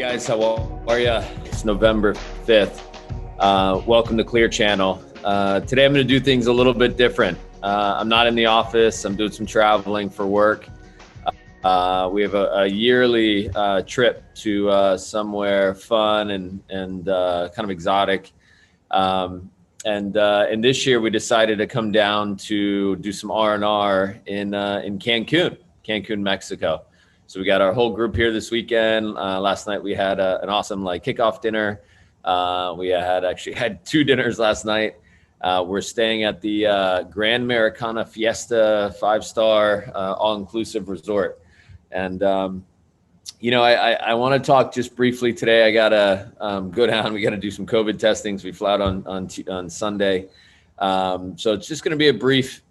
guys, how are you? It's November 5th. Welcome to Klear Channel. Today I'm going to do things a little bit different. I'm not in the office. I'm doing some traveling for work. We have a yearly trip to somewhere fun and kind of exotic. And this year we decided to come down to do some R&R in Cancun, Mexico. So we got our whole group here this weekend. Last night we had an awesome kickoff dinner. We had two dinners last night. We're staying at the Grand Americana Fiesta 5-star all-inclusive resort. And I want to talk just briefly today. I gotta go down. We got to do some COVID testings. We flew out on Sunday. So it's just going to be a brief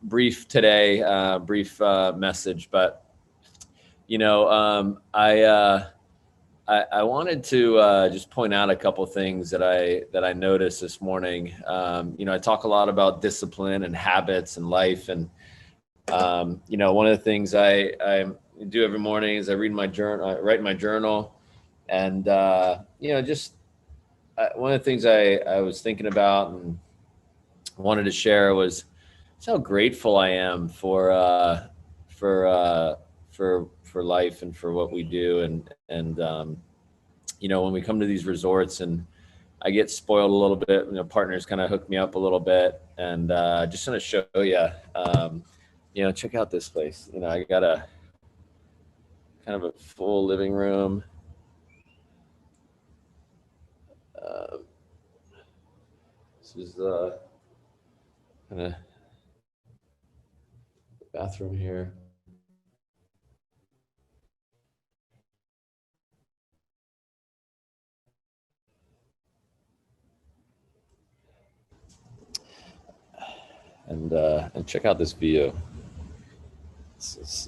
today, brief message, but. I wanted to just point out a couple things that I noticed this morning. I talk a lot about discipline and habits and life, and one of the things I do every morning is I read my journal, I write my journal, and one of the things I was thinking about and wanted to share was just how grateful I am for life and for what we do. And when we come to these resorts and I get spoiled a little bit, partners kind of hook me up a little bit, and just want to show you, check out this place. I got a kind of a full living room. This is kind of bathroom here. And check out this view. This is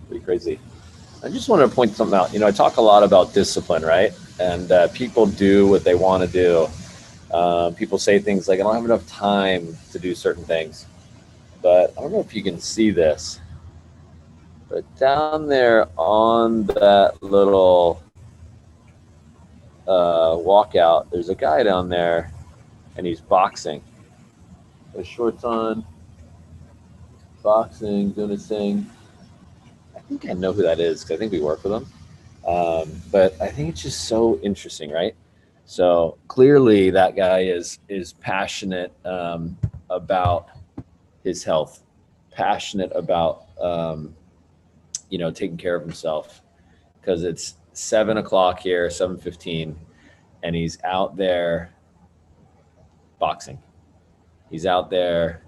pretty crazy. I just want to point something out. I talk a lot about discipline, right? And people do what they want to do. People say things like, I don't have enough time to do certain things. But I don't know if you can see this, but down there on that little walkout, there's a guy down there, and he's boxing. With shorts on, boxing, doing his thing. I think I know who that is because I think we work with him. But I think it's just so interesting, right? So clearly that guy is passionate about his health, passionate about taking care of himself, because it's 7 o'clock here, 7:15, and he's out there boxing. He's out there.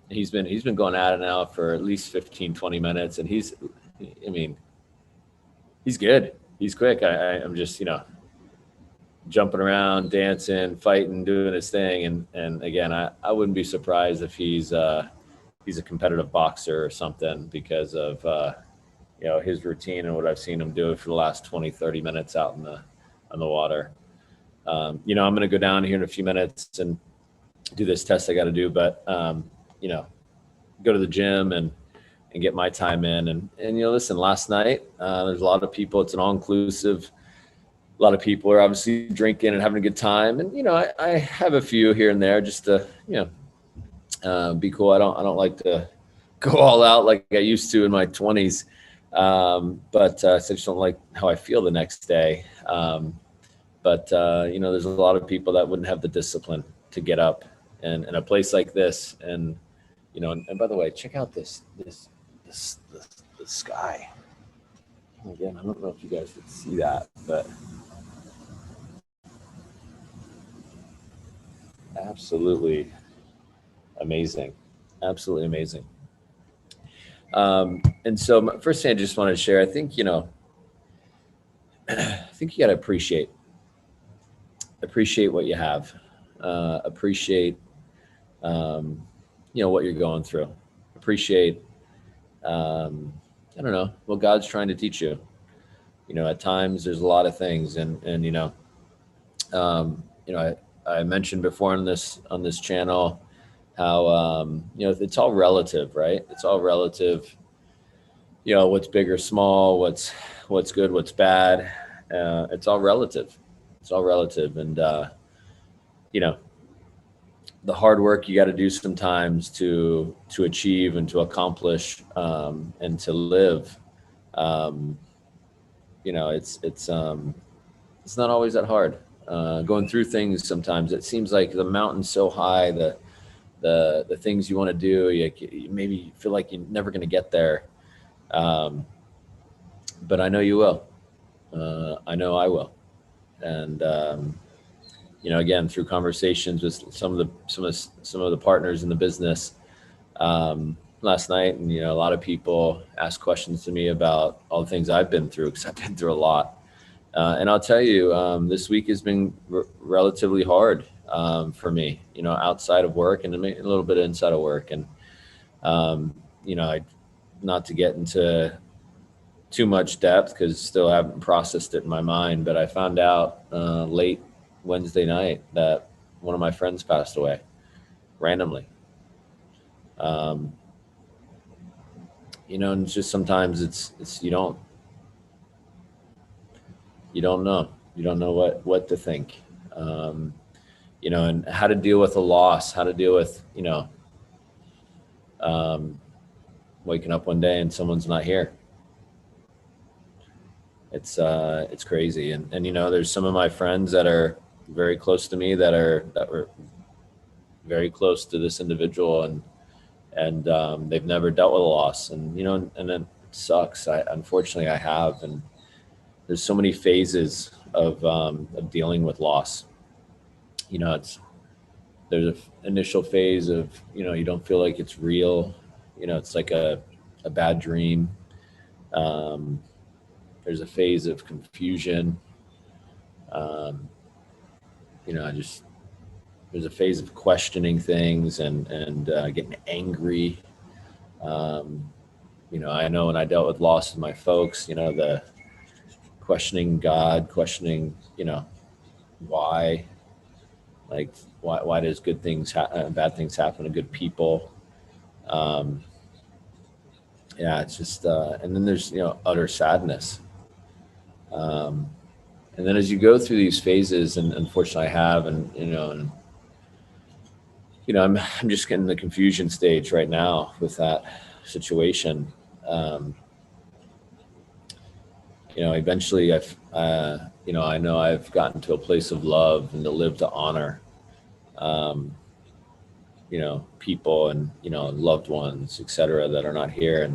He's been going at it now for at least 15, 20 minutes, and he's good. He's quick. I'm just, jumping around, dancing, fighting, doing his thing. And again, I wouldn't be surprised if he's a competitive boxer or something, because of, his routine and what I've seen him do for the last 20, 30 minutes out on the water. I'm going to go down here in a few minutes and do this test I got to do, but, go to the gym and get my time in. And listen, last night, there's a lot of people. It's an all-inclusive. A lot of people are obviously drinking and having a good time. And, I have a few here and there just to, be cool. I don't like to go all out like I used to in my 20s. But I just don't like how I feel the next day. But there's a lot of people that wouldn't have the discipline to get up and in a place like this. And, and by the way, check out the sky. Again, I don't know if you guys could see that, but absolutely amazing. Absolutely amazing. And so first thing I just wanted to share, I think, I think you got to appreciate what you have, appreciate, what you're going through, appreciate, I don't know what God's trying to teach you. At times there's a lot of things, and I mentioned before on this channel how it's all relative, right? It's all relative. What's big or small, what's good, what's bad. It's all relative. It's all relative, and you know the hard work you got to do sometimes to achieve and to accomplish, and to live. Um, it's not always that hard. Going through things, sometimes it seems like the mountain's so high, the things you want to do, you maybe feel like you're never going to get there. Um, but I know you will. I know I will. And again, through conversations with some of the partners in the business last night, and a lot of people ask questions to me about all the things I've been through, because I've been through a lot. And I'll tell you, this week has been relatively hard for me, outside of work and a little bit inside of work. And, not to get into too much depth because still haven't processed it in my mind, but I found out late Wednesday night that one of my friends passed away randomly. And it's just sometimes it's you don't know. You don't know what to think, and how to deal with a loss, how to deal with, waking up one day and someone's not here. It's crazy. And there's some of my friends that are very close to me that were very close to this individual, and they've never dealt with a loss. And, and it sucks. Unfortunately I have, and there's so many phases of dealing with loss. There's an initial phase of, you don't feel like it's real. It's like a bad dream. There's a phase of confusion. There's a phase of questioning things and getting angry. I know when I dealt with loss with my folks, the questioning God, questioning, why, like, why does bad things happen to good people? It's just, and then there's, utter sadness. And then as you go through these phases, and unfortunately I have, I'm just getting the confusion stage right now with that situation. Eventually I know I've gotten to a place of love and to live to honor, people and, loved ones, et cetera, that are not here,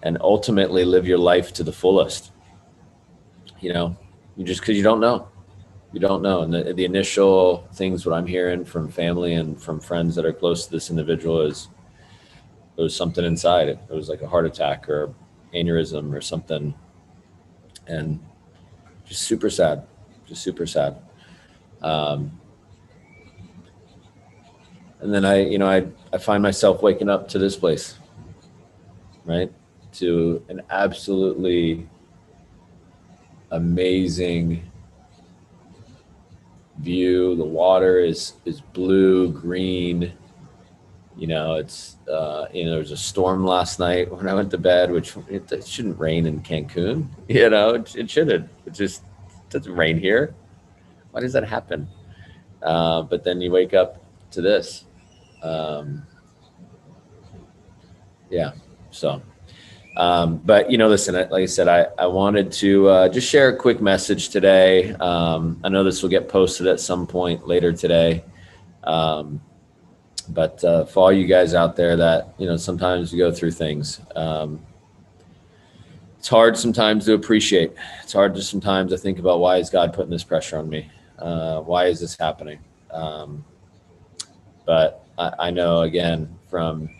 and ultimately live your life to the fullest. Because you don't know. And the initial things, what I'm hearing from family and from friends that are close to this individual is there was something inside it. It was like a heart attack or aneurysm or something. And just super sad. And then I find myself waking up to this place, right? To an absolutely amazing view. The water is blue, green. It's there was a storm last night when I went to bed, which it shouldn't rain in Cancun. It shouldn't. It just doesn't rain here. Why does that happen? But then you wake up to this. So. But listen, like I said, I wanted to just share a quick message today. I know this will get posted at some point later today. But for all you guys out there that, sometimes you go through things, it's hard sometimes to appreciate. It's hard to sometimes to think about, why is God putting this pressure on me? Why is this happening? But I know, again, from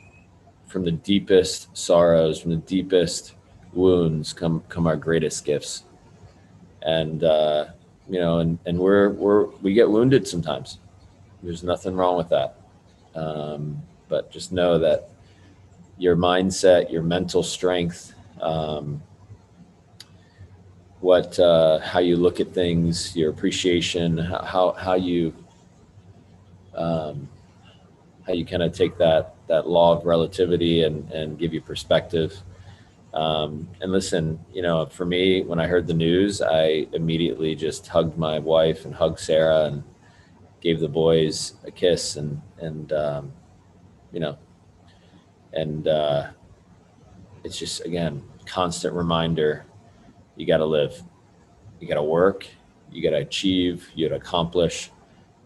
the deepest sorrows, from the deepest wounds come our greatest gifts. And, and we get wounded sometimes. There's nothing wrong with that. But just know that, your mindset, your mental strength, how you look at things, your appreciation, how you kind of take that law of relativity and give you perspective. And listen, for me, when I heard the news, I immediately just hugged my wife and hugged Sarah and gave the boys a kiss and it's just, again, constant reminder, you got to live, you got to work, you got to achieve, you got to accomplish,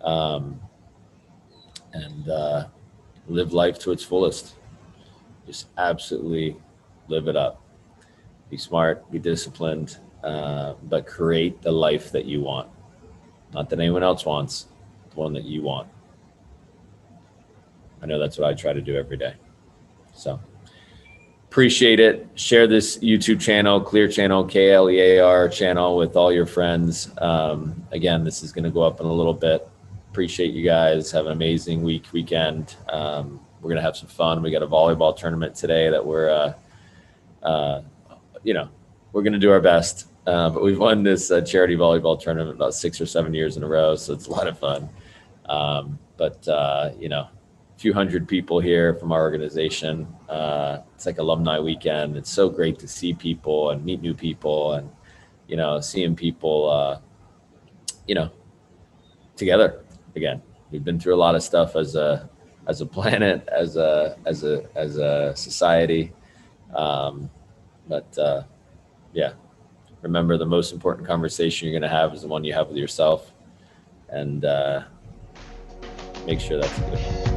and live life to its fullest. Just absolutely live it up. Be smart, be disciplined, but create the life that you want. Not that anyone else wants, the one that you want. I know that's what I try to do every day. So appreciate it. Share this YouTube channel, Klear Channel, Klear channel, with all your friends. Again, this is going to go up in a little bit. Appreciate you guys. Have an amazing weekend. We're going to have some fun. We got a volleyball tournament today that we're going to do our best. But we've won this charity volleyball tournament about 6 or 7 years in a row, so it's a lot of fun. A few hundred people here from our organization. It's like alumni weekend. It's so great to see people and meet new people, and seeing people together again. We've been through a lot of stuff as a planet, as a society, remember, the most important conversation you're going to have is the one you have with yourself, and make sure that's a good one.